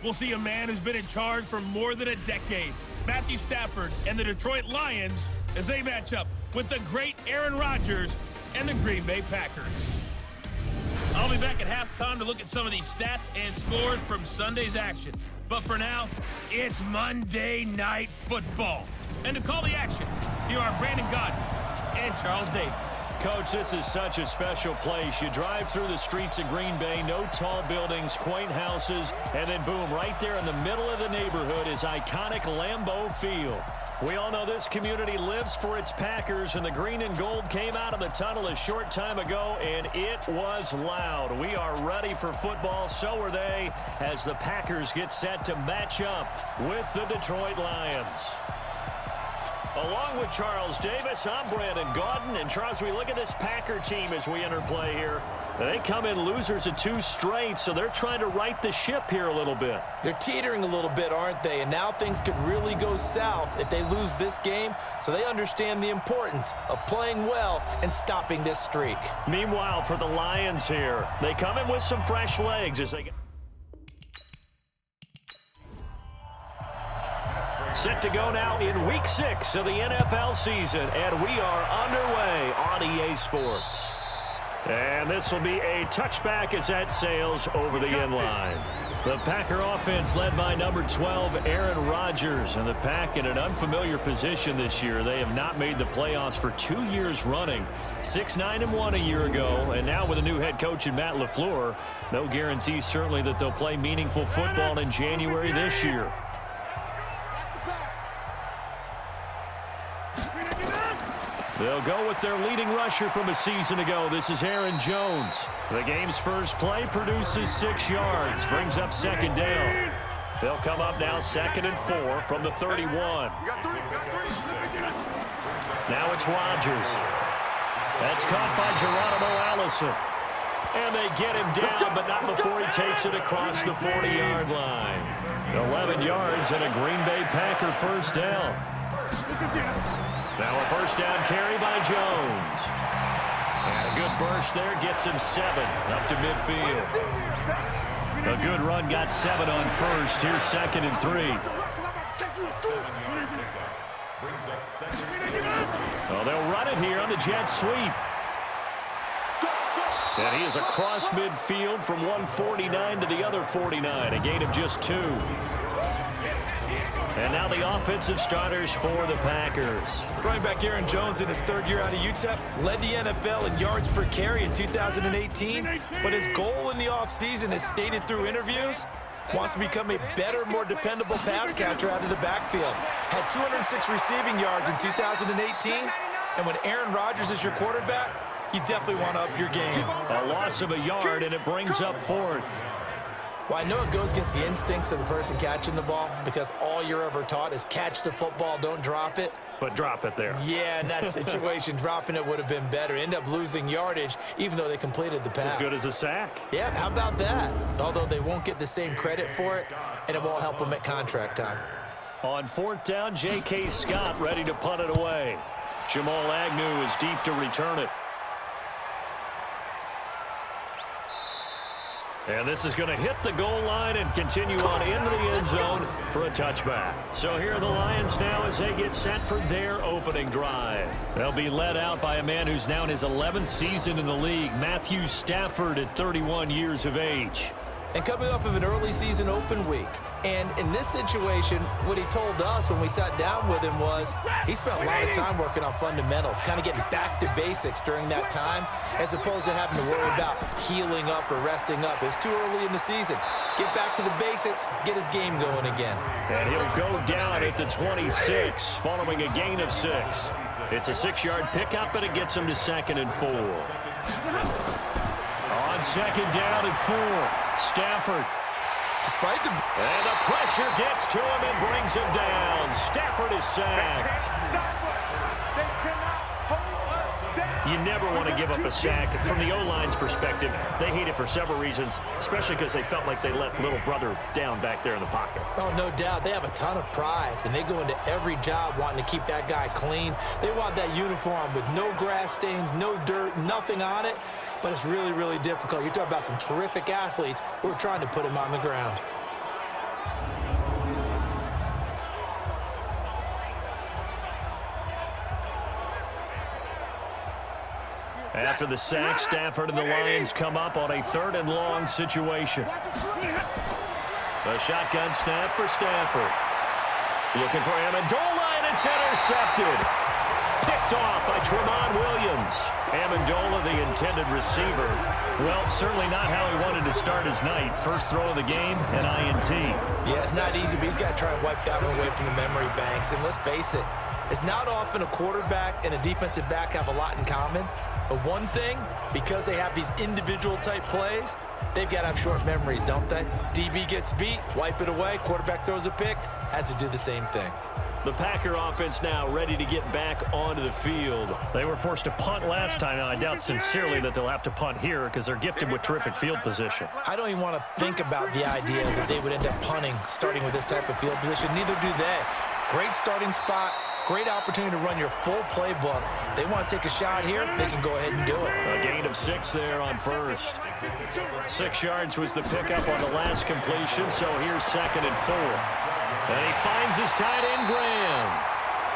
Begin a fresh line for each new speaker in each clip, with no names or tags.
we'll see a man who's been in charge for more than a decade. Matthew Stafford and the Detroit Lions as they match up with the great Aaron Rodgers and the Green Bay Packers. I'll be back at halftime to look at some of these stats and scores from Sunday's action. But for now, it's Monday Night Football. And to call the action, here are Brandon Godden and Charles Davis.
Coach, this is such a special place. You drive through the streets of Green Bay, no tall buildings, quaint houses, and then boom, right there in the middle of the neighborhood is iconic Lambeau Field. We all know this community lives for its Packers, and the green and gold came out of the tunnel a short time ago, and it was loud. We are ready for football, so are they, as the Packers get set to match up with the Detroit Lions. Along with Charles Davis, I'm Brandon Godden. And, Charles, we look at this Packer team as we enter play here. They come in losers of 2 straight, so they're trying to right the ship here a little bit.
They're teetering a little bit, aren't they? And now things could really go south if they lose this game, so they understand the importance of playing well and stopping this streak.
Meanwhile, for the Lions here, they come in with some fresh legs as they get set to go now in Week 6 of the NFL season, and we are underway on EA Sports. And this will be a touchback as that sails over the end line. The Packer offense led by number 12, Aaron Rodgers, and the Pack in an unfamiliar position this year. They have not made the playoffs for 2 years running. 6-9-1 a year ago, and now with a new head coach in Matt LaFleur, no guarantee certainly that they'll play meaningful football in January this year. They'll go with their leading rusher from a season ago. This is Aaron Jones. The game's first play produces 6 yards, brings up second down. They'll come up now 2nd and 4 from the 31. Now it's Rodgers. That's caught by Geronimo Allison. And they get him down, but not before he takes it across the 40-yard line. 11 yards and a Green Bay Packer first down. Now a first down carry by Jones. And a good burst there gets him 7 up to midfield. A good run got 7 on first. Here's 2nd and 3. Well, they'll run it here on the jet sweep. And he is across midfield from 149 to the other 49. A gain of just 2. And now the offensive starters for the Packers.
Running back Aaron Jones in his 3rd year out of UTEP led the NFL in yards per carry in 2018, but his goal in the offseason, as stated through interviews, wants to become a better, more dependable pass catcher out of the backfield. Had 206 receiving yards in 2018, and when Aaron Rodgers is your quarterback, you definitely want to up your game.
A loss of a yard, and it brings up 4th.
Well, I know it goes against the instincts of the person catching the ball because all you're ever taught is catch the football, don't drop it.
But drop it there.
Yeah, in that situation, dropping it would have been better. End up losing yardage, even though they completed the pass.
As good as a sack.
Yeah, how about that? Although they won't get the same credit for it, and it won't help them at contract time.
On 4th down, J.K. Scott ready to punt it away. Jamal Agnew is deep to return it. And this is going to hit the goal line and continue on into the end zone for a touchback. So here are the Lions now as they get set for their opening drive. They'll be led out by a man who's now in his 11th season in the league, Matthew Stafford at 31 years of age.
And coming off of an early season open week. And in this situation, what he told us when we sat down with him was he spent a lot of time working on fundamentals, kind of getting back to basics during that time, as opposed to having to worry about healing up or resting up. It was too early in the season. Get back to the basics, get his game going again.
And he'll go down at the 26 following a gain of 6. It's a 6-yard pickup, and it gets him to 2nd and 4. On 2nd down and 4, Stafford.
Despite the...
And the pressure gets to him and brings him down. Stafford is sacked. You never want to give up a sack. From the O-line's perspective, they hate it for several reasons, especially because they felt like they let little brother down back there in the pocket.
Oh, no doubt. They have a ton of pride, and they go into every job wanting to keep that guy clean. They want that uniform with no grass stains, no dirt, nothing on it. But it's really, really difficult. You're talking about some terrific athletes who are trying to put him on the ground.
After the sack, Stafford and the Lions come up on a 3rd and long situation. A shotgun snap for Stafford. Looking for Amendola, and it's intercepted. Picked off by Tramon Williams. Amendola, the intended receiver. Well, certainly not how he wanted to start his night. First throw of the game, an INT.
Yeah, it's not easy, but he's got to try and wipe that one away from the memory banks. And let's face it, it's not often a quarterback and a defensive back have a lot in common. But one thing, because they have these individual type plays, they've got to have short memories, don't they? DB gets beat, wipe it away, quarterback throws a pick, has to do the same thing.
The Packer offense now ready to get back onto the field. They were forced to punt last time. Now, I doubt sincerely that they'll have to punt here because they're gifted with terrific field position.
I don't even want to think about the idea that they would end up punting starting with this type of field position. Neither do they. Great starting spot, great opportunity to run your full playbook. They want to take a shot here, they can go ahead and do it.
A gain of 6 there on first. 6 yards was the pickup on the last completion, so here's 2nd and 4. And he finds his tight end, Graham.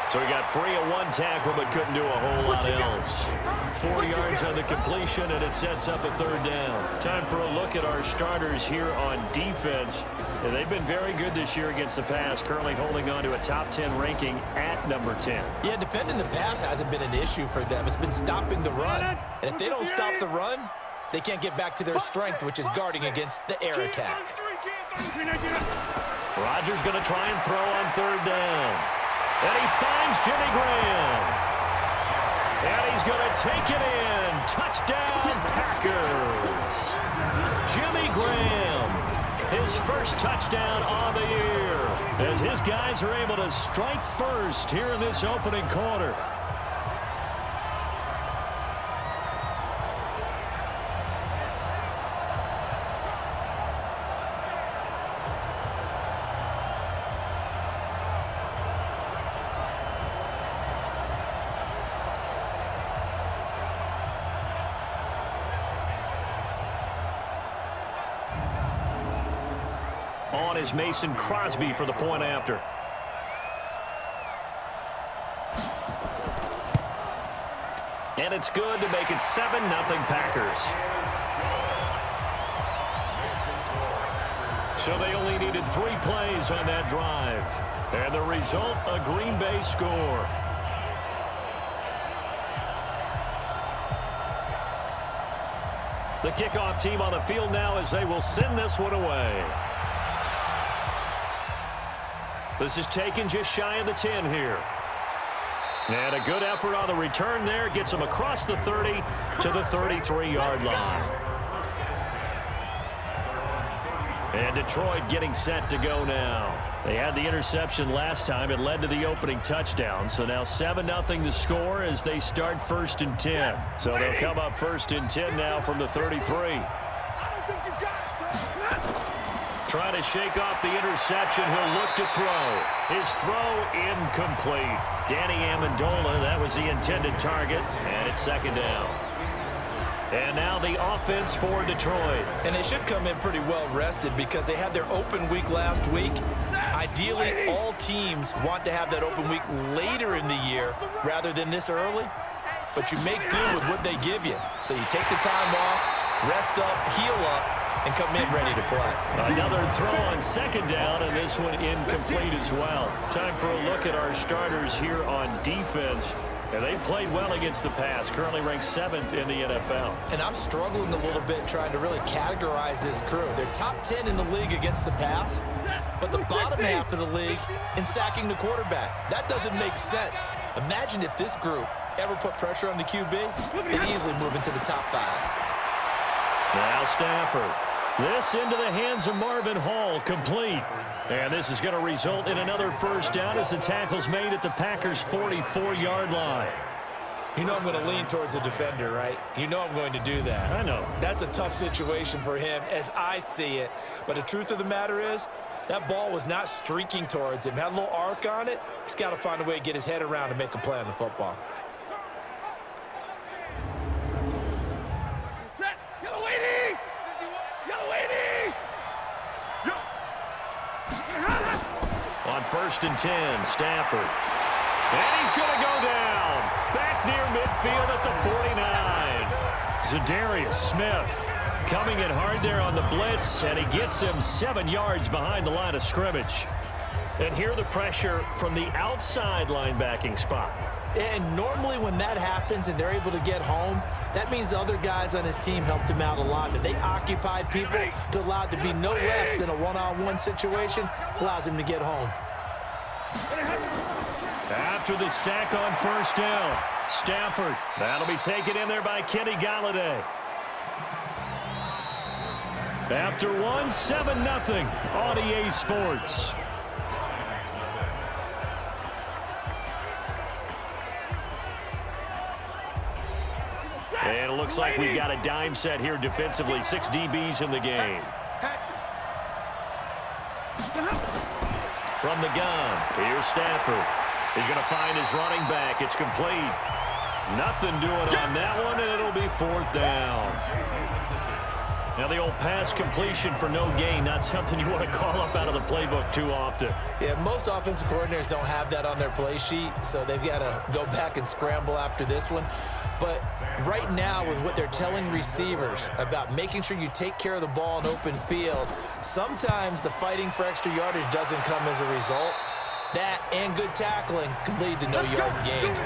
So he got free of 1 tackle, but couldn't do a whole lot else. 4 yards on the completion, and it sets up a 3rd down. Time for a look at our starters here on defense. And they've been very good this year against the pass, currently holding on to a top 10 ranking at number 10.
Yeah, defending the pass hasn't been an issue for them. It's been stopping the run. And if they don't stop the run, they can't get back to their strength, which is guarding against the air attack.
Rodgers going to try and throw on 3rd down. And he finds Jimmy Graham. And he's going to take it in. Touchdown, Packers. Jimmy Graham, his first touchdown on the year, as his guys are able to strike first here in this opening quarter. On is Mason Crosby for the point after. And it's good to make it 7-0 Packers. So they only needed 3 plays on that drive. And the result, a Green Bay score. The kickoff team on the field now as they will send this one away. This is taken just shy of the 10 here. And a good effort on the return there. Gets them across the 30 to the 33-yard line. And Detroit getting set to go now. They had the interception last time. It led to the opening touchdown. So now 7-0 the score as they start 1st and 10. So they'll come up 1st and 10 now from the 33. Trying to shake off the interception. He'll look to throw. His throw incomplete. Danny Amendola, that was the intended target. And it's 2nd down. And now the offense for Detroit.
And they should come in pretty well rested because they had their open week last week. Ideally, all teams want to have that open week later in the year rather than this early. But you make do with what they give you. So you take the time off, rest up, heal up, and come in ready to play.
Another throw on 2nd down, and this one incomplete as well. Time for a look at our starters here on defense. And they played well against the pass, currently ranked 7th in the NFL.
And I'm struggling a little bit trying to really categorize this crew. They're top 10 in the league against the pass, but the bottom half of the league in sacking the quarterback. That doesn't make sense. Imagine if this group ever put pressure on the QB, they'd easily move into the top 5.
Now Stafford. This into the hands of Marvin Hall, complete. And this is going to result in another 1st down as the tackle's made at the Packers' 44-yard line.
You know I'm going to lean towards the defender, right? You know I'm going to do that.
I know.
That's a tough situation for him as I see it. But the truth of the matter is, that ball was not streaking towards him. Had a little arc on it. He's got to find a way to get his head around and make a play on the football.
On 1st and 10, Stafford. And he's going to go down. Back near midfield at the 49. Zadarius Smith coming in hard there on the blitz, and he gets him 7 yards behind the line of scrimmage. And here the pressure from the outside linebacking spot.
And normally when that happens and they're able to get home, that means the other guys on his team helped him out a lot. That they occupied people to allow it to be no less than a one-on-one situation, allows him to get home.
After the sack on first down, Stafford. That'll be taken in there by Kenny Galladay. After 7-0 on EA Sports. And it looks like we've got a dime set here defensively. 6 DBs in the game. From the gun, here's Stafford. He's going to find his running back. It's complete. Nothing doing on that one, and it'll be 4th down. Now the old pass completion for no gain, not something you want to call up out of the playbook too often.
Yeah, most offensive coordinators don't have that on their play sheet, so they've got to go back and scramble after this one. But right now, with what they're telling receivers about making sure you take care of the ball in open field, sometimes the fighting for extra yardage doesn't come as a result. That and good tackling can lead to no yards gained.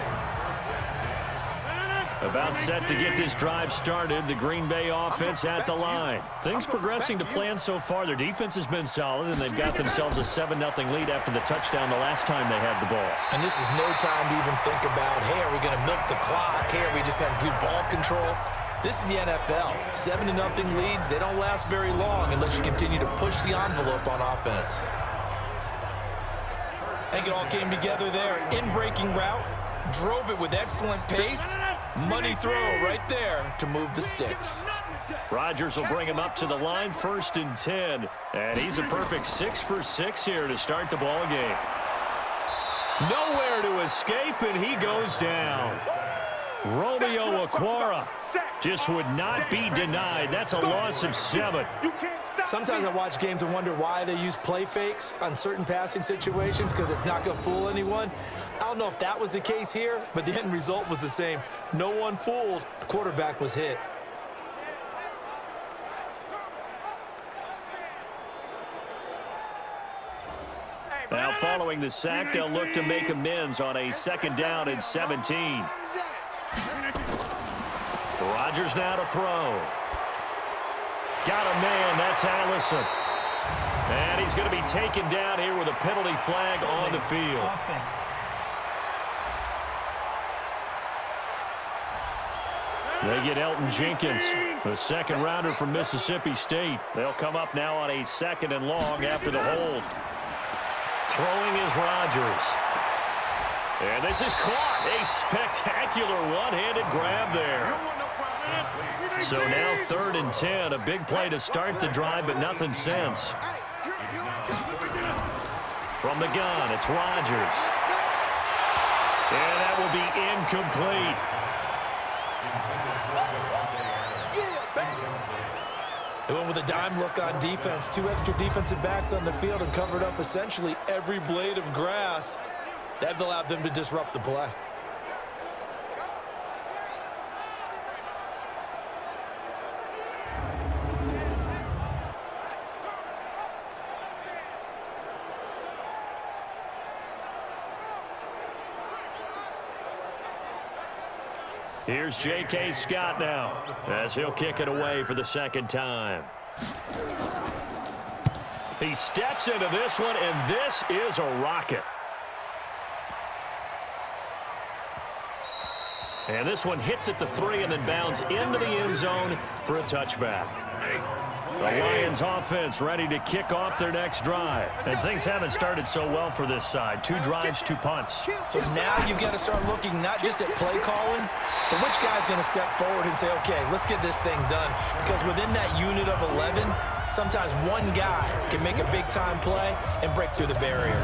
About set to get this drive started, the Green Bay offense at the line. Things progressing to plan so far. Their defense has been solid, and they've got themselves a 7-0 lead after the touchdown the last time they had the ball.
And this is no time to even think about, hey, are we going to milk the clock? Hey, are we just going to do ball control? This is the NFL. 7-0 leads, they don't last very long unless you continue to push the envelope on offense. I think it all came together there. In-breaking route, drove it with excellent pace. Money throw right there to move the sticks.
Rodgers will bring him up to the line, 1st and 10. And he's a perfect 6 for 6 here to start the ball game. Nowhere to escape, and he goes down. Romeo Okwara just would not be denied. That's a loss of 7.
Sometimes I watch games and wonder why they use play fakes on certain passing situations, because it's not going to fool anyone. I don't know if that was the case here, but the end result was the same. No one fooled. The quarterback was hit.
Now following the sack, they'll look to make amends on a 2nd down and 17. Rodgers now to throw. Got a man, that's Allison. And he's going to be taken down here with a penalty flag on the field. They get Elton Jenkins, the 2nd rounder from Mississippi State. They'll come up now on a 2nd and long after the hold. Throwing is Rodgers. And this is caught. A spectacular one-handed grab there. So now 3rd and 10. A big play to start the drive, but nothing since. From the gun, it's Rodgers. And that will be incomplete.
They went with a dime look on defense. 2 extra defensive backs on the field and covered up essentially every blade of grass. That allowed them to disrupt the play.
Here's J.K. Scott now as he'll kick it away for the 2nd time. He steps into this one, and this is a rocket. And this one hits at the 3 and then bounds into the end zone for a touchback. The Lions offense ready to kick off their next drive. And things haven't started so well for this side. 2 drives, 2 punts.
So now you've got to start looking not just at play calling, but which guy's going to step forward and say, okay, let's get this thing done. Because within that unit of 11, sometimes one guy can make a big-time play and break through the barrier.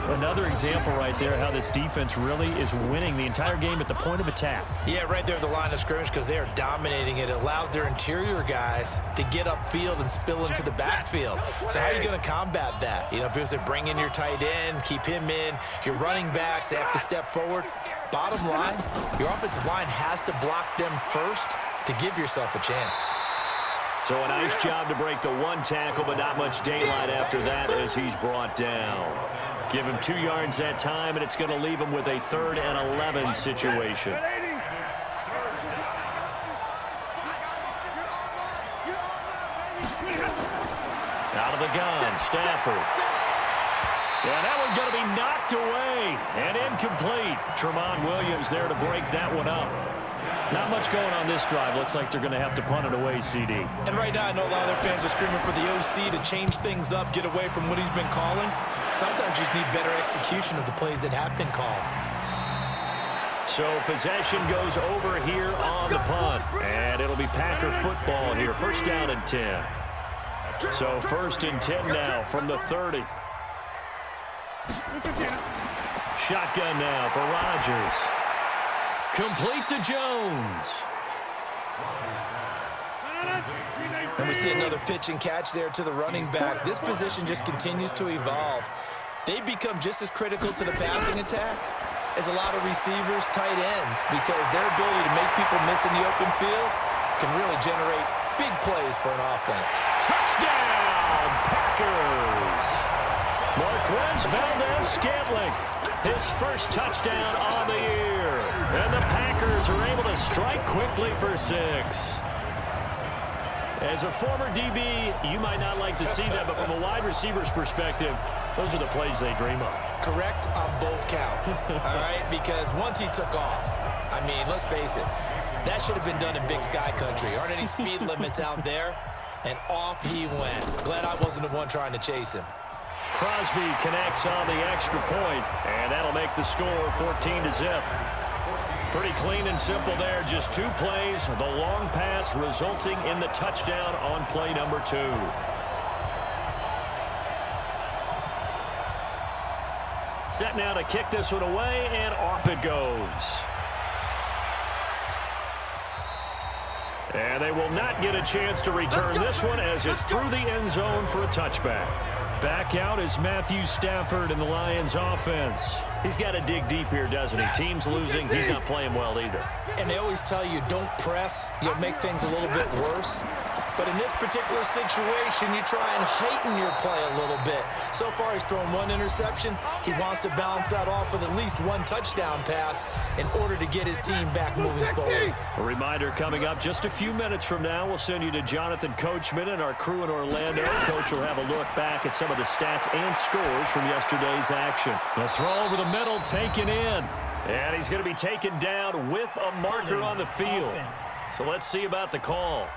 Another example right there how this defense really is winning the entire game at the point of attack.
Yeah, right there at the line of scrimmage because they are dominating it. It allows their interior guys to get upfield and spill into the backfield. So how are you going to combat that? You know, because they bring in your tight end, keep him in. Your running backs, they have to step forward. Bottom line, your offensive line has to block them first to give yourself a chance.
So a nice job to break the one tackle, but not much daylight after that as he's brought down. Give him 2 yards that time, and it's going to leave him with a 3rd and 11 situation. Out of the gun, Stafford. Yeah, that one's going to be knocked away and incomplete. Tramon Williams there to break that one up. Not much going on this drive. Looks like they're going to have to punt it away, CD.
And right now, I know a lot of their fans are screaming for the OC to change things up, get away from what he's been calling. Sometimes you just need better execution of the plays that have been called.
So possession goes over here on the punt. And it'll be Packer football here. 1st down and 10. So 1st and 10 now from the 30. Shotgun now for Rodgers. Complete to Jones.
And we see another pitch and catch there to the running back. This position just continues to evolve. They become just as critical to the passing attack as a lot of receivers, tight ends, because their ability to make people miss in the open field can really generate big plays for an offense.
Touchdown, Packers! Marquez Valdez-Scantling, his first touchdown on the year. And the Packers are able to strike quickly for 6. As a former DB, you might not like to see that, but from a wide receiver's perspective, those are the plays they dream of.
Correct on both counts, all right? Because once he took off, I mean, let's face it, that should have been done in Big Sky Country. Aren't any speed limits out there? And off he went. Glad I wasn't the one trying to chase him.
Crosby connects on the extra point, and that'll make the score 14-0. Pretty clean and simple there. Just 2 plays. The long pass resulting in the touchdown on play number 2. Set now to kick this one away, and off it goes. And they will not get a chance to return this one as it's through the end zone for a touchback. Back out is Matthew Stafford in the Lions offense. He's got to dig deep here, doesn't he? Team's losing. He's not playing well either.
And they always tell you, don't press. You'll make things a little bit worse. But in this particular situation, you try and heighten your play a little bit. So far, he's thrown 1 interception. He wants to balance that off with at least 1 touchdown pass in order to get his team back moving forward.
A reminder coming up just a few minutes from now. We'll send you to Jonathan Coachman and our crew in Orlando. Coach will have a look back at some of the stats and scores from yesterday's action. The throw over the middle, taken in. And he's going to be taken down with a marker on the field. So let's see about the call.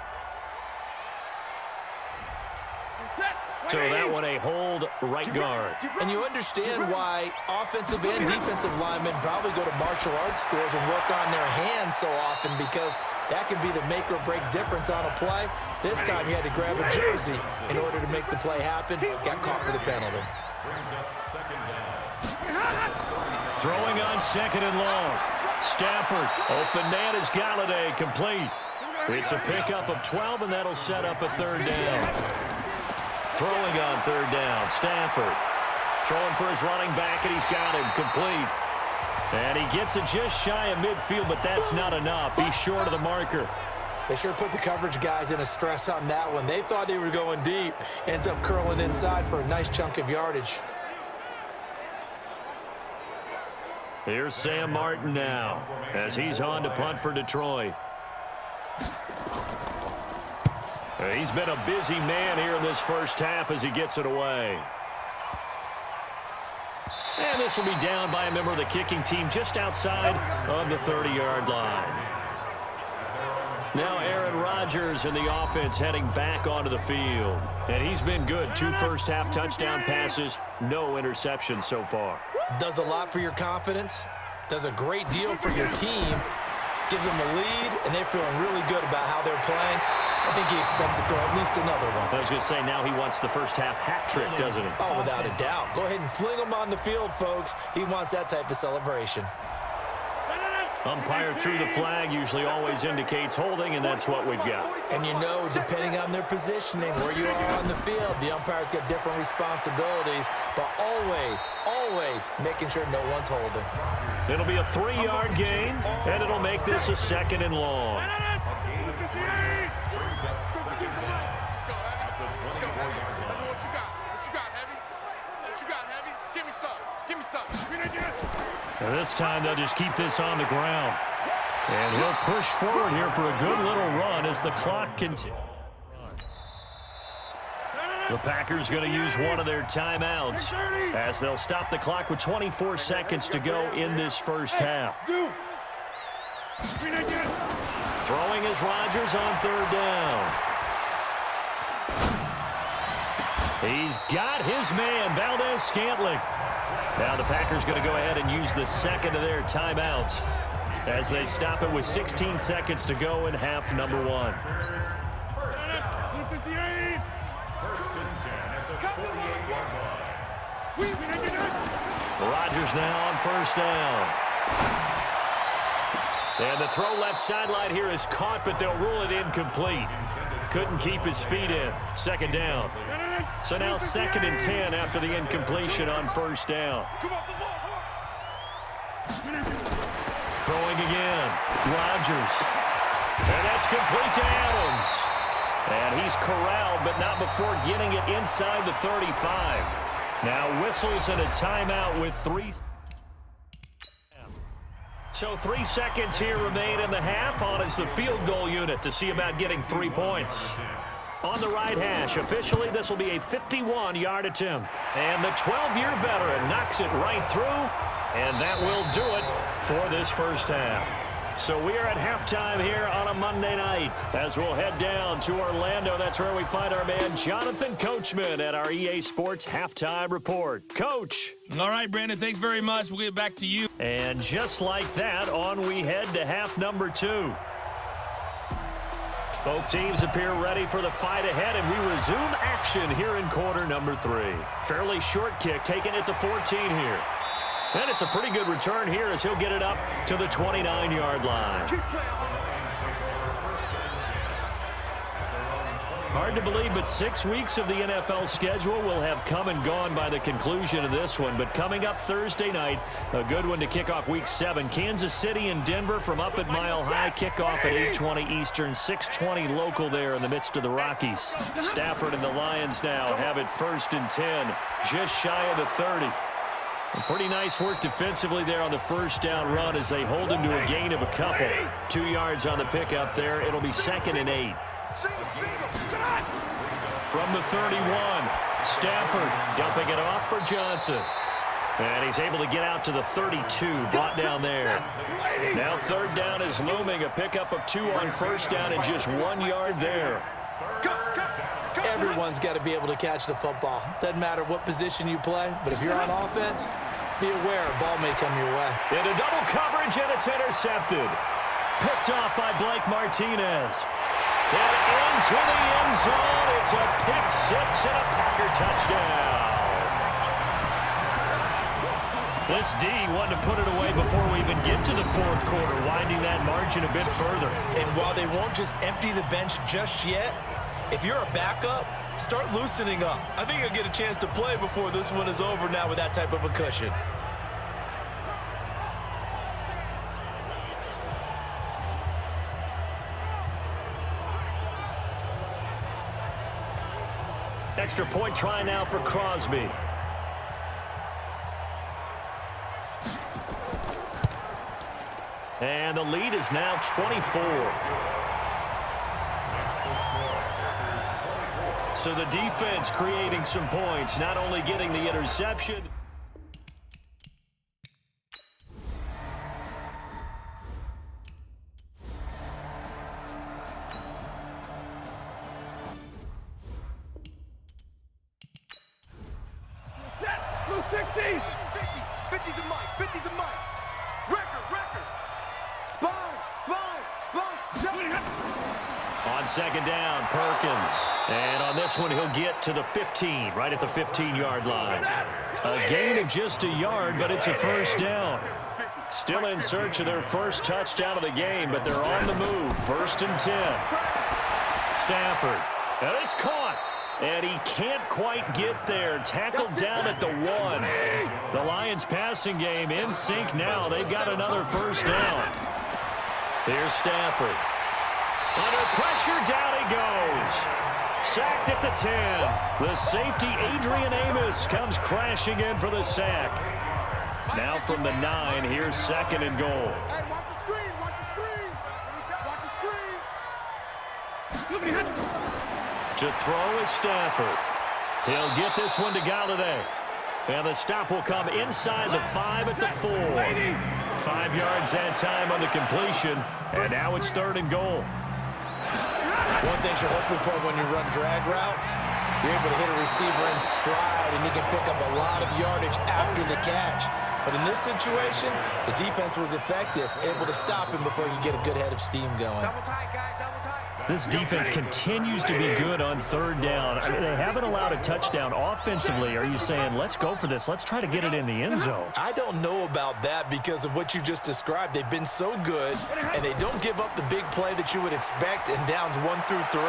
So that one a hold right guard.
And you understand why offensive and defensive linemen probably go to martial arts schools and work on their hands so often, because that can be the make or break difference on a play. This time he had to grab a jersey in order to make the play happen. Got caught for the penalty.
Throwing on 2nd and long. Stafford, open man is Galladay, complete. It's a pickup of 12, and that'll set up a 3rd down. Throwing on 3rd down, Stafford. Throwing for his running back, and he's got him complete. And he gets it just shy of midfield, but that's not enough. He's short of the marker.
They sure put the coverage guys in a stress on that one. They thought they were going deep. Ends up curling inside for a nice chunk of yardage.
Here's Sam Martin now as he's on to punt for Detroit. He's been a busy man here in this first half as he gets it away. And this will be down by a member of the kicking team just outside of the 30-yard line. Now Aaron Rodgers in the offense heading back onto the field. And he's been good. 2 first-half touchdown passes, no interceptions so far.
Does a lot for your confidence. Does a great deal for your team. Gives them a lead, and they're feeling really good about how they're playing. I think he expects to throw at least another one.
I was going to say, now he wants the first half hat trick, doesn't he?
Oh, without a doubt. Go ahead and fling him on the field, folks. He wants that type of celebration.
Umpire threw the flag, usually always indicates holding, and that's what we've got.
And you know, depending on their positioning, where you are on the field, the umpires get different responsibilities, but always making sure no one's holding.
It'll be a 3-yard gain, and it'll make this a 2nd and long. And this time they'll just keep this on the ground. And he'll push forward here for a good little run as the clock continues. The Packers going to use one of their timeouts as they'll stop the clock with 24 seconds to go in this first half. Throwing is Rodgers on 3rd down. He's got his man, Valdez-Scantling. Now the Packers going to go ahead and use the 2nd of their timeouts as they stop it with 16 seconds to go in half number 1. Rodgers now on 1st down. And the throw left sideline here is caught, but they'll rule it incomplete. Couldn't keep his feet in. 2nd down. So now 2nd and 10 after the incompletion on 1st down. Throwing again. Rodgers. And that's complete to Adams. And he's corralled, but not before getting it inside the 35. Now whistles and a timeout with 3. So 3 seconds here remain in the half. On is the field goal unit to see about getting 3 points. On the right hash, officially this will be a 51-yard attempt. And the 12-year veteran knocks it right through. And that will do it for this first half. So we are at halftime here on a Monday night as we'll head down to Orlando. That's where we find our man Jonathan Coachman at our EA Sports Halftime Report. Coach.
All right, Brandon, thanks very much. We'll get back to you.
And just like that, on we head to half number 2. Both teams appear ready for the fight ahead, and we resume action here in quarter number 3. Fairly short kick, taking it to 14 here. And it's a pretty good return here as he'll get it up to the 29-yard line. Hard to believe, but 6 weeks of the NFL schedule will have come and gone by the conclusion of this one. But coming up Thursday night, a good one to kick off Week 7. Kansas City and Denver from up at Mile High. Kickoff at 8:20 Eastern, 6:20 local there in the midst of the Rockies. Stafford and the Lions now have it 1st and 10, just shy of the 30. Pretty nice work defensively there on the 1st down run as they hold him to a gain of a couple. 2 yards on the pickup there. It'll be 2nd and 8. From the 31, Stafford dumping it off for Johnson. And he's able to get out to the 32, brought down there. Now 3rd down is looming, a pickup of 2 on 1st down and just 1 yard there.
Everyone's got to be able to catch the football. Doesn't matter what position you play, but if you're on offense, be aware a ball may come your way.
Into double coverage, and it's intercepted. Picked off by Blake Martinez. And into the end zone. It's a pick 6 and a Packer touchdown. This D wanted to put it away before we even get to the 4th quarter, winding that margin a bit further.
And while they won't just empty the bench just yet, if you're a backup, start loosening up. I think you'll get a chance to play before this one is over now with that type of a cushion.
Extra point try now for Crosby. And the lead is now 24. So the defense creating some points, not only getting the interception. second down. Perkins. And on this one, he'll get to the 15, right at the 15-yard line. A gain of just a yard, but it's a first down. Still in search of their first touchdown of the game, but they're on the move. 1st and 10. Stafford. And it's caught. And he can't quite get there. Tackled down at the 1. The Lions passing game in sync now. They've got another first down. Here's Stafford. Under pressure, down he goes. Sacked at the 10. The safety, Adrian Amos, comes crashing in for the sack. Now from the 9, here's 2nd and goal.
Hey, watch the screen, watch the screen. Watch the screen.
To throw is Stafford. He'll get this one to Galladay. And the stop will come inside the 5 at the 4. 5 yards that time on the completion. And now it's 3rd and goal.
One thing you're hoping for when you run drag routes, you're able to hit a receiver in stride, and you can pick up a lot of yardage after the catch. But in this situation, the defense was effective, able to stop him before you get a good head of steam going.
Double tight, guys, double tight.
This defense continues to be good on 3rd down. I mean, they haven't allowed a touchdown offensively. Are you saying, let's go for this? Let's try to get it in the end zone.
I don't know about that because of what you just described. They've been so good, and they don't give up the big play that you would expect in downs 1 through 3.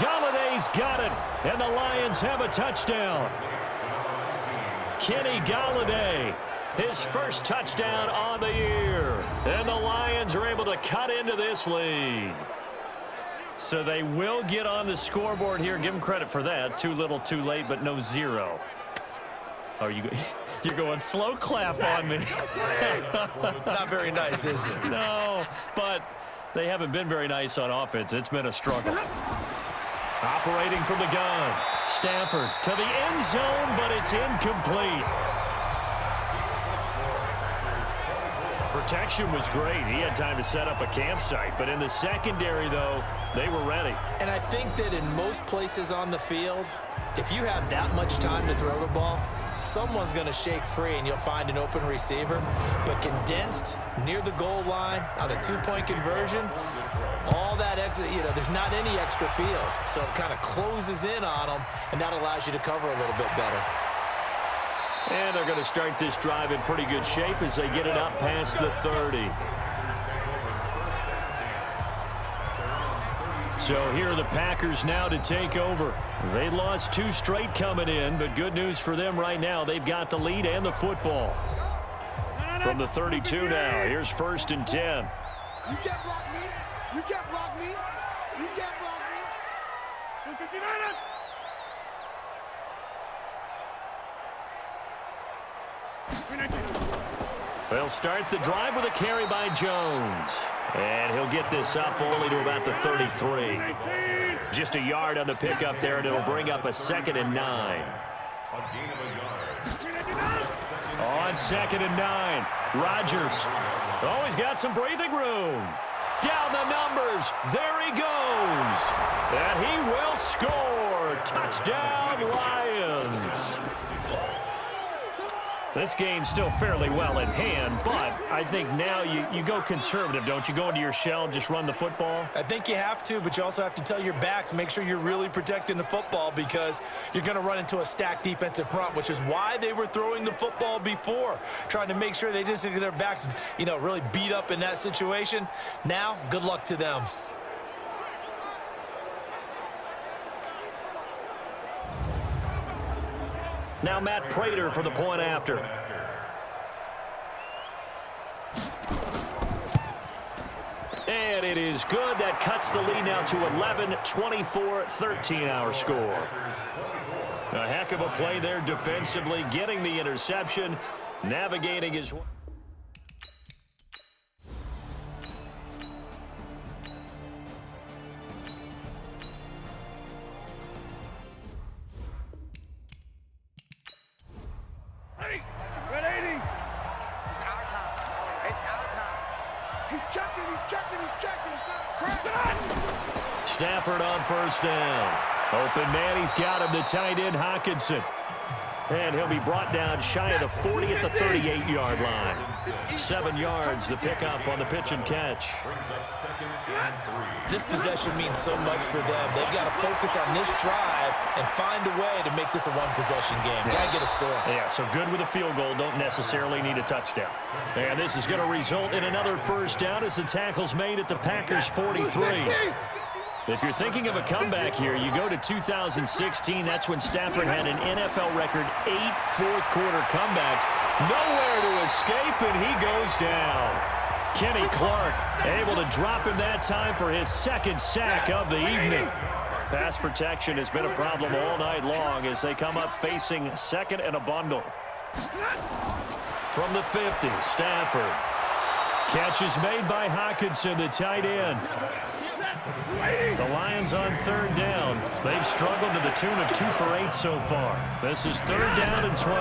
Galladay's got it, and the Lions have a touchdown. Kenny Galladay, his first touchdown on the year. And the Lions are able to cut into this lead. So they will get on the scoreboard here. Give them credit for that. Too little, too late, but no 0. Oh, you're going slow clap on me.
Not very nice, is it?
No, but they haven't been very nice on offense. It's been a struggle. Operating from the gun. Stafford to the end zone, but it's incomplete. Protection was great. He had time to set up a campsite. But in the secondary, though, they were ready.
And I think that in most places on the field, if you have that much time to throw the ball, someone's going to shake free and you'll find an open receiver. But condensed near the goal line on a 2-point conversion, all that extra, there's not any extra field. So it kind of closes in on them, and that allows you to cover a little bit better.
And they're going to start this drive in pretty good shape as they get it up past the 30. So here are the Packers now to take over. They lost 2 straight coming in, but good news for them right now. They've got the lead and the football. From the 32 now, here's 1st and 10.
You can't block me. You can't block me. You can't block me. 259.
They'll start the drive with a carry by Jones. And he'll get this up only to about the 33. Just a yard on the pickup there, and it'll bring up a 2nd and 9. On 2nd and 9, Rodgers. Oh, he's got some breathing room. Down the numbers. There he goes. And he will score. Touchdown, Lions. This game's still fairly well in hand, but I think now you go conservative, don't you? Go into your shell, just run the football?
I think you have to, but you also have to tell your backs, make sure you're really protecting the football because you're going to run into a stacked defensive front, which is why they were throwing the football before, trying to make sure they just get their backs, really beat up in that situation. Now, good luck to them.
Now Matt Prater for the point after. And it is good. That cuts the lead now to 11, 24, 13 our score. A heck of a play there defensively, getting the interception, navigating his... Stafford on 1st down. Open man, he's got him, the tight end, Hockenson. And he'll be brought down shy of the 40 at the 38-yard line. 7 yards, the pickup on the pitch and catch.
This possession means so much for them. They've got to focus on this drive and find a way to make this a one-possession game. Got to get a score.
Yeah, so good with a field goal. Don't necessarily need a touchdown. And this is going to result in another first down as the tackle's made at the Packers' 43. If you're thinking of a comeback here, you go to 2016. That's when Stafford had an NFL record 8 fourth-quarter comebacks. Nowhere to escape, and he goes down. Kenny Clark able to drop him that time for his second sack of the evening. Pass protection has been a problem all night long as they come up facing second and a bundle. From the 50, Stafford. Catch is made by Hockenson, the tight end. The Lions on third down. They've struggled to the tune of 2 for 8 so far. This is third down and 12.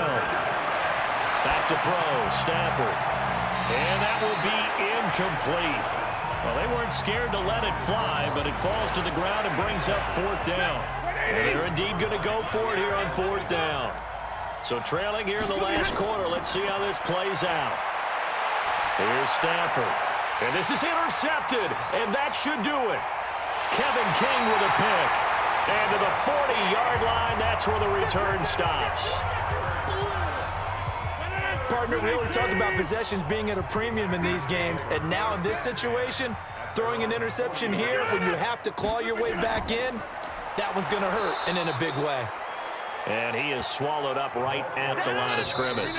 Back to throw, Stafford. And that will be incomplete. Well, they weren't scared to let it fly, but it falls to the ground and brings up fourth down. And they're indeed going to go for it here on fourth down. So trailing here in the last quarter, let's see how this plays out. Here's Stafford. And this is intercepted, and that should do it. Kevin King with a pick. And to the 40-yard line, that's where the return stops.
Partner, we always talk about possessions being at a premium in these games, and now in this situation, throwing an interception here when you have to claw your way back in, that one's going to hurt, and in a big way.
And he is swallowed up right at the line of scrimmage.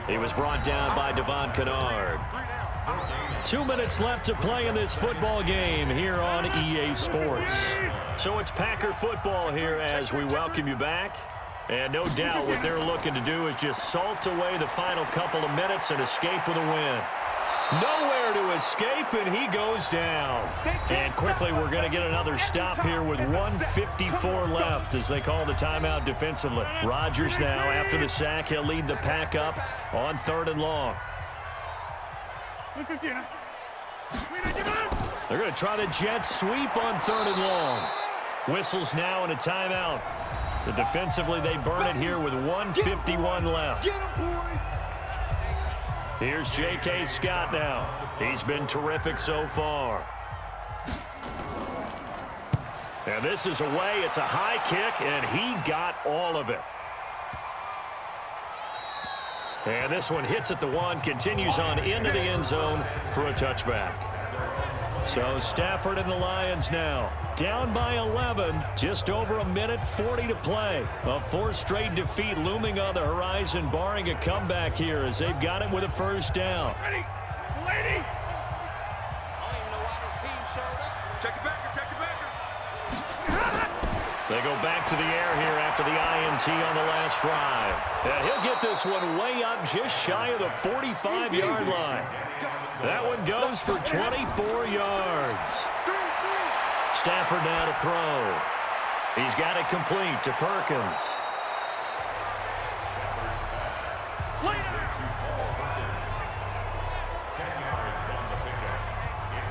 He was brought down by Devon Kennard. 2 minutes left to play in this football game here on EA Sports. So it's Packer football here as we welcome you back. And no doubt what they're looking to do is just salt away the final couple of minutes and escape with a win. Nowhere to escape, and he goes down. And quickly, we're going to get another stop here with 1:54 left as they call the timeout defensively. Rodgers now, after the sack, he'll lead the pack up on third and long. They're going to try the jet sweep on third and long. Whistles now and a timeout. So defensively, they burn it here with 1:51 left. Here's J.K. Scott now. He's been terrific so far. And this is away. It's a high kick, and he got all of it. And this one hits at the 1, continues on into the end zone for a touchback. So Stafford and the Lions now down by 11, just over a minute 40 to play. A 4th straight defeat looming on the horizon, barring a comeback here as they've got it with a first down.
Lady. Check it back.
They go back to the air here after the INT on the last drive. And he'll get this one way up just shy of the 45-yard line. That one goes for 24 yards. Stafford now to throw. He's got it complete to Perkins.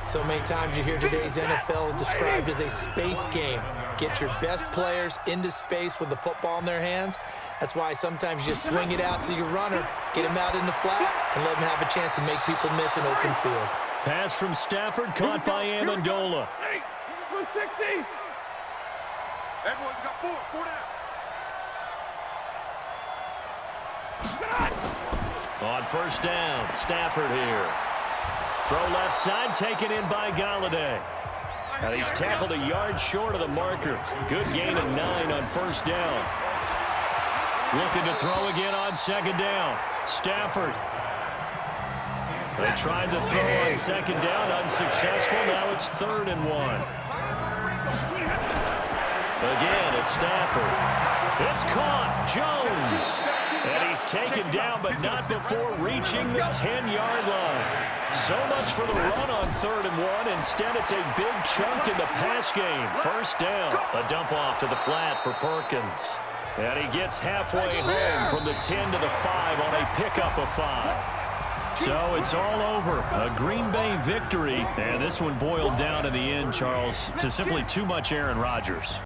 So many times you hear today's NFL described as a space game. Get your best players into space with the football in their hands. That's why sometimes you swing it out to your runner, get him out in the flat, and let him have a chance to make people miss an open field.
Pass from Stafford caught by Amendola.
Everyone got 4 down.
On first down, Stafford here. Throw left side, taken in by Galladay. Now he's tackled a yard short of the marker. Good gain of 9 on first down. Looking to throw again on second down. Stafford. They tried to throw on second down, unsuccessful. Now it's 3rd and 1. Again, it's Stafford. It's caught. Jones. And he's taken down, but not before reaching the 10-yard line. So much for the run on 3rd and 1. Instead, it's a big chunk in the pass game. First down. A dump off to the flat for Perkins. And he gets halfway home from the 10 to the 5 on a pickup of 5. So it's all over. A Green Bay victory. And this one boiled down in the end, Charles, to simply too much Aaron Rodgers.